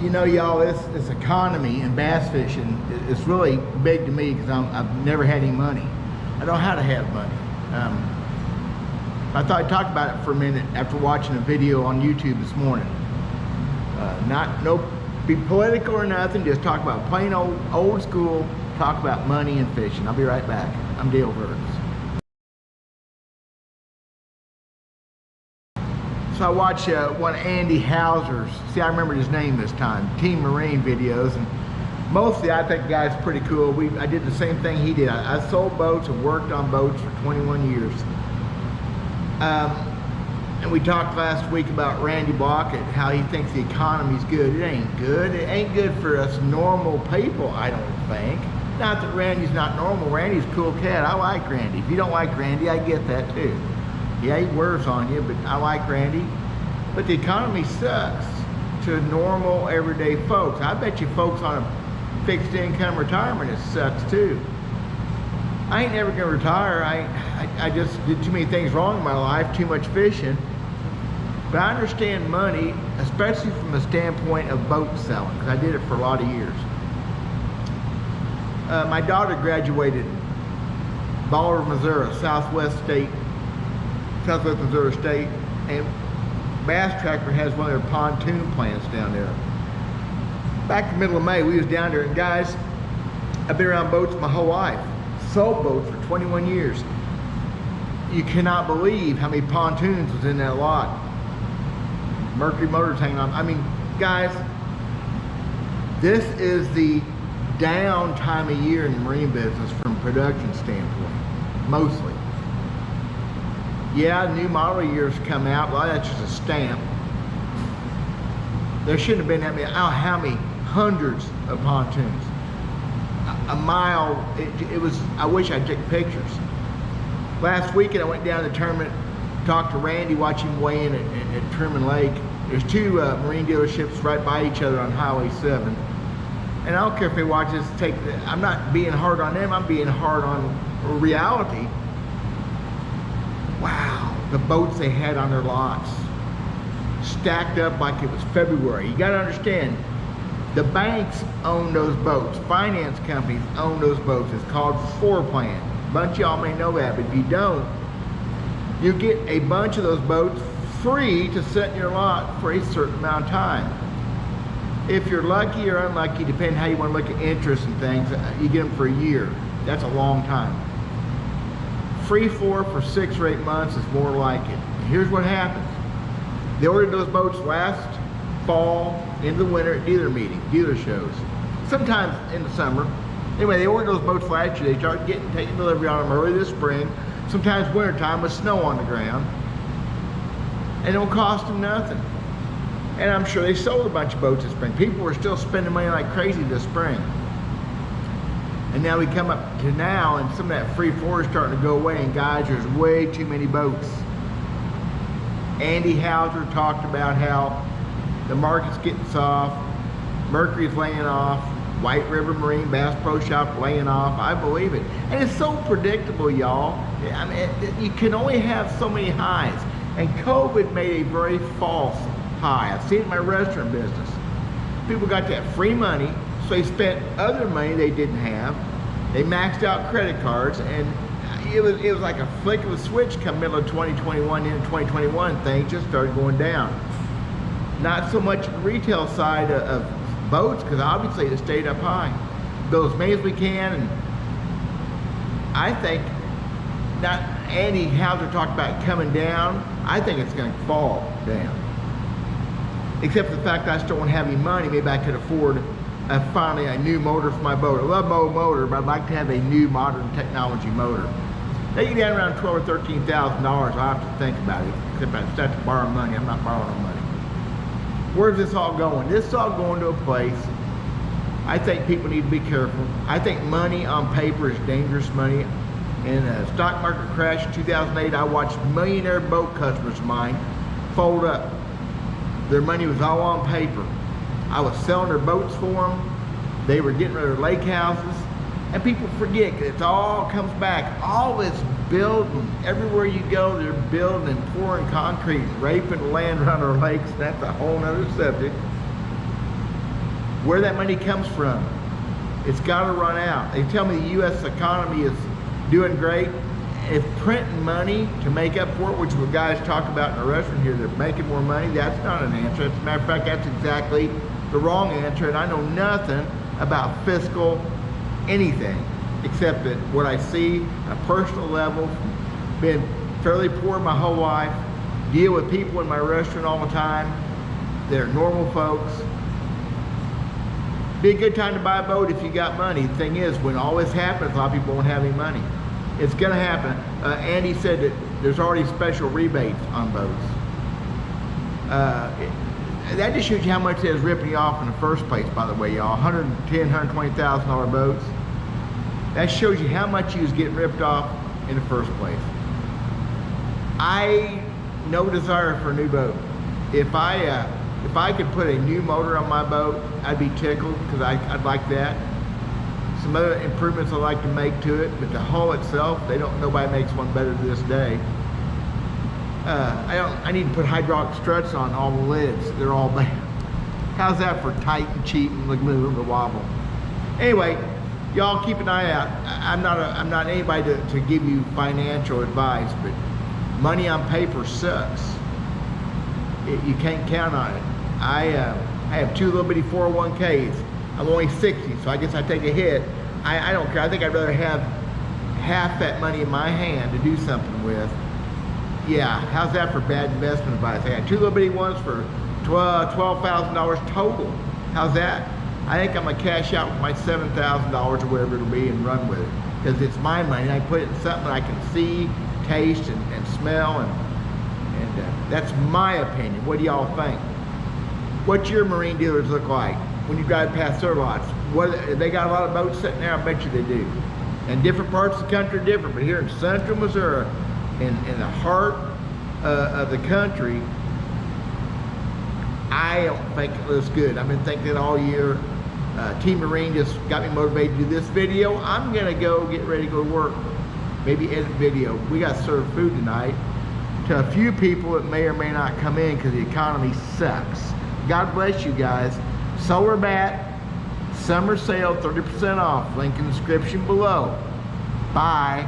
You know, y'all, this economy and bass fishing is really big to me because I've never had any money. I don't know how to have money. I thought I'd talk about it for a minute after watching a video on YouTube this morning. Be political or nothing, just talk about plain old school, talk about money and fishing. I'll be right back. I'm Dale Burks. So I watched one of Andy Hauser's, see, I remember his name this time, Team Marine videos, and mostly I think the guy's pretty cool. I did the same thing he did. I sold boats and worked on boats for 21 years. And we talked last week about Randy Blockett, how he thinks the economy's good. It ain't good. It ain't good for us normal people, I don't think. Not that Randy's not normal. Randy's a cool cat. I like Randy. If you don't like Randy, I get that too. Yeah, he wears on you, but I like Randy. But the economy sucks to normal, everyday folks. I bet you folks on a fixed income retirement, it sucks too. I ain't never gonna retire. I just did too many things wrong in my life, too much fishing. But I understand money, especially from the standpoint of boat selling, because I did it for a lot of years. My daughter graduated Baller, Missouri, Southwest Missouri State, and Bass Tracker has one of their pontoon plants down there. Back in the middle of May, we was down there, and guys, I've been around boats my whole life. Sold boats for 21 years. You cannot believe how many pontoons was in that lot. Mercury motors hanging on. I mean, guys, this is the down time of year in the marine business from a production standpoint, mostly. Yeah, new model years come out, well, that's just a stamp. There shouldn't have been that many, I don't know how many hundreds of pontoons. A mile, it was, I wish I took pictures. Last weekend I went down to the tournament, talked to Randy, watch him weigh in at Truman Lake. There's two marine dealerships right by each other on Highway 7. And I don't care if they watch this, I'm not being hard on them, I'm being hard on reality. Wow, the boats they had on their lots, stacked up like it was February. You gotta understand, the banks own those boats, finance companies own those boats. It's called floor plan. A bunch of y'all may know that, but if you don't, you get a bunch of those boats free to sit in your lot for a certain amount of time. If you're lucky or unlucky, depending how you want to look at interest and things, you get them for a year. That's a long time. Free floor for 6 or 8 months is more like it. Here's what happens. They ordered those boats last fall, into the winter at dealer shows. Sometimes in the summer. Anyway, they ordered those boats last year. They started taking delivery on them early this spring. Sometimes wintertime with snow on the ground. And it will cost them nothing. And I'm sure they sold a bunch of boats this spring. People were still spending money like crazy this spring. And now we come up to now, and some of that free floor is starting to go away, and guys, there's way too many boats. Andy Hauser talked about how the market's getting soft, Mercury's laying off, White River Marine Bass Pro Shop laying off. I believe it. And it's so predictable, y'all. I mean, you can only have so many highs. And COVID made a very false high. I've seen it in my restaurant business. People got that free money, so they spent other money they didn't have. They maxed out credit cards, and it was like a flick of a switch come middle of 2021 into 2021, things just started going down. Not so much the retail side of boats, because obviously it stayed up high. Go as many as we can, and I think, not Andy Hauser talked about coming down, I think it's going to fall down. Except for the fact that I still don't have any money, maybe I could afford finally a new motor for my boat. I love my old motor, but I'd like to have a new modern technology motor. They get down around $12,000 or $13,000, I'll have to think about it. Except I have to borrow money, I'm not borrowing money. Where's this all going? This is all going to a place. I think people need to be careful. I think money on paper is dangerous money. In a stock market crash in 2008, I watched millionaire boat customers of mine fold up. Their money was all on paper. I was selling their boats for them. They were getting rid of their lake houses. And people forget, it all comes back. All this building, everywhere you go, they're building and pouring concrete, and raping land around our lakes. That's a whole nother subject. where that money comes from. It's got to run out. They tell me the U.S. economy is doing great. If printing money to make up for it, which what guys talk about in the restaurant here, they're making more money, that's not an answer. As a matter of fact, that's exactly the wrong answer, and I know nothing about fiscal anything, except that what I see on a personal level, been fairly poor my whole life, deal with people in my restaurant all the time, they're normal folks. Be a good time to buy a boat if you got money. The thing is, when all this happens, a lot of people won't have any money. It's gonna happen. Andy said that there's already special rebates on boats. That just shows you how much they was ripping you off in the first place, by the way, y'all. $110,000, $120,000 boats. That shows you how much you was getting ripped off in the first place. I no desire for a new boat. If I could put a new motor on my boat, I'd be tickled, because I'd like that. Some other improvements I'd like to make to it, but the hull itself, nobody makes one better to this day. I need to put hydraulic struts on all the lids. They're all bad. How's that for tight and cheap and look a little bit wobble? Anyway, y'all keep an eye out. I'm not anybody to give you financial advice, but money on paper sucks. You can't count on it. I have 2 little bitty 401ks. I'm only 60, so I guess I take a hit. I don't care. I think I'd rather have half that money in my hand to do something with. Yeah, how's that for bad investment advice? I got 2 little bitty ones for $12,000 total. How's that? I think I'm gonna cash out with my $7,000 or whatever it'll be and run with it, because it's my money. I put it in something I can see, taste, and smell, and that's my opinion. What do y'all think? What your marine dealers look like when you drive past their lots? They got a lot of boats sitting there? I bet you they do. And different parts of the country are different, but here in central Missouri, in the heart of the country, I don't think it looks good. I've been thinking all year. Team Marine just got me motivated to do this video. I'm gonna go get ready to go to work, maybe edit video. We got served food tonight to a few people that may or may not come in because the economy sucks. God bless you guys. Solar Bat, summer sale, 30% off. Link in the description below. Bye.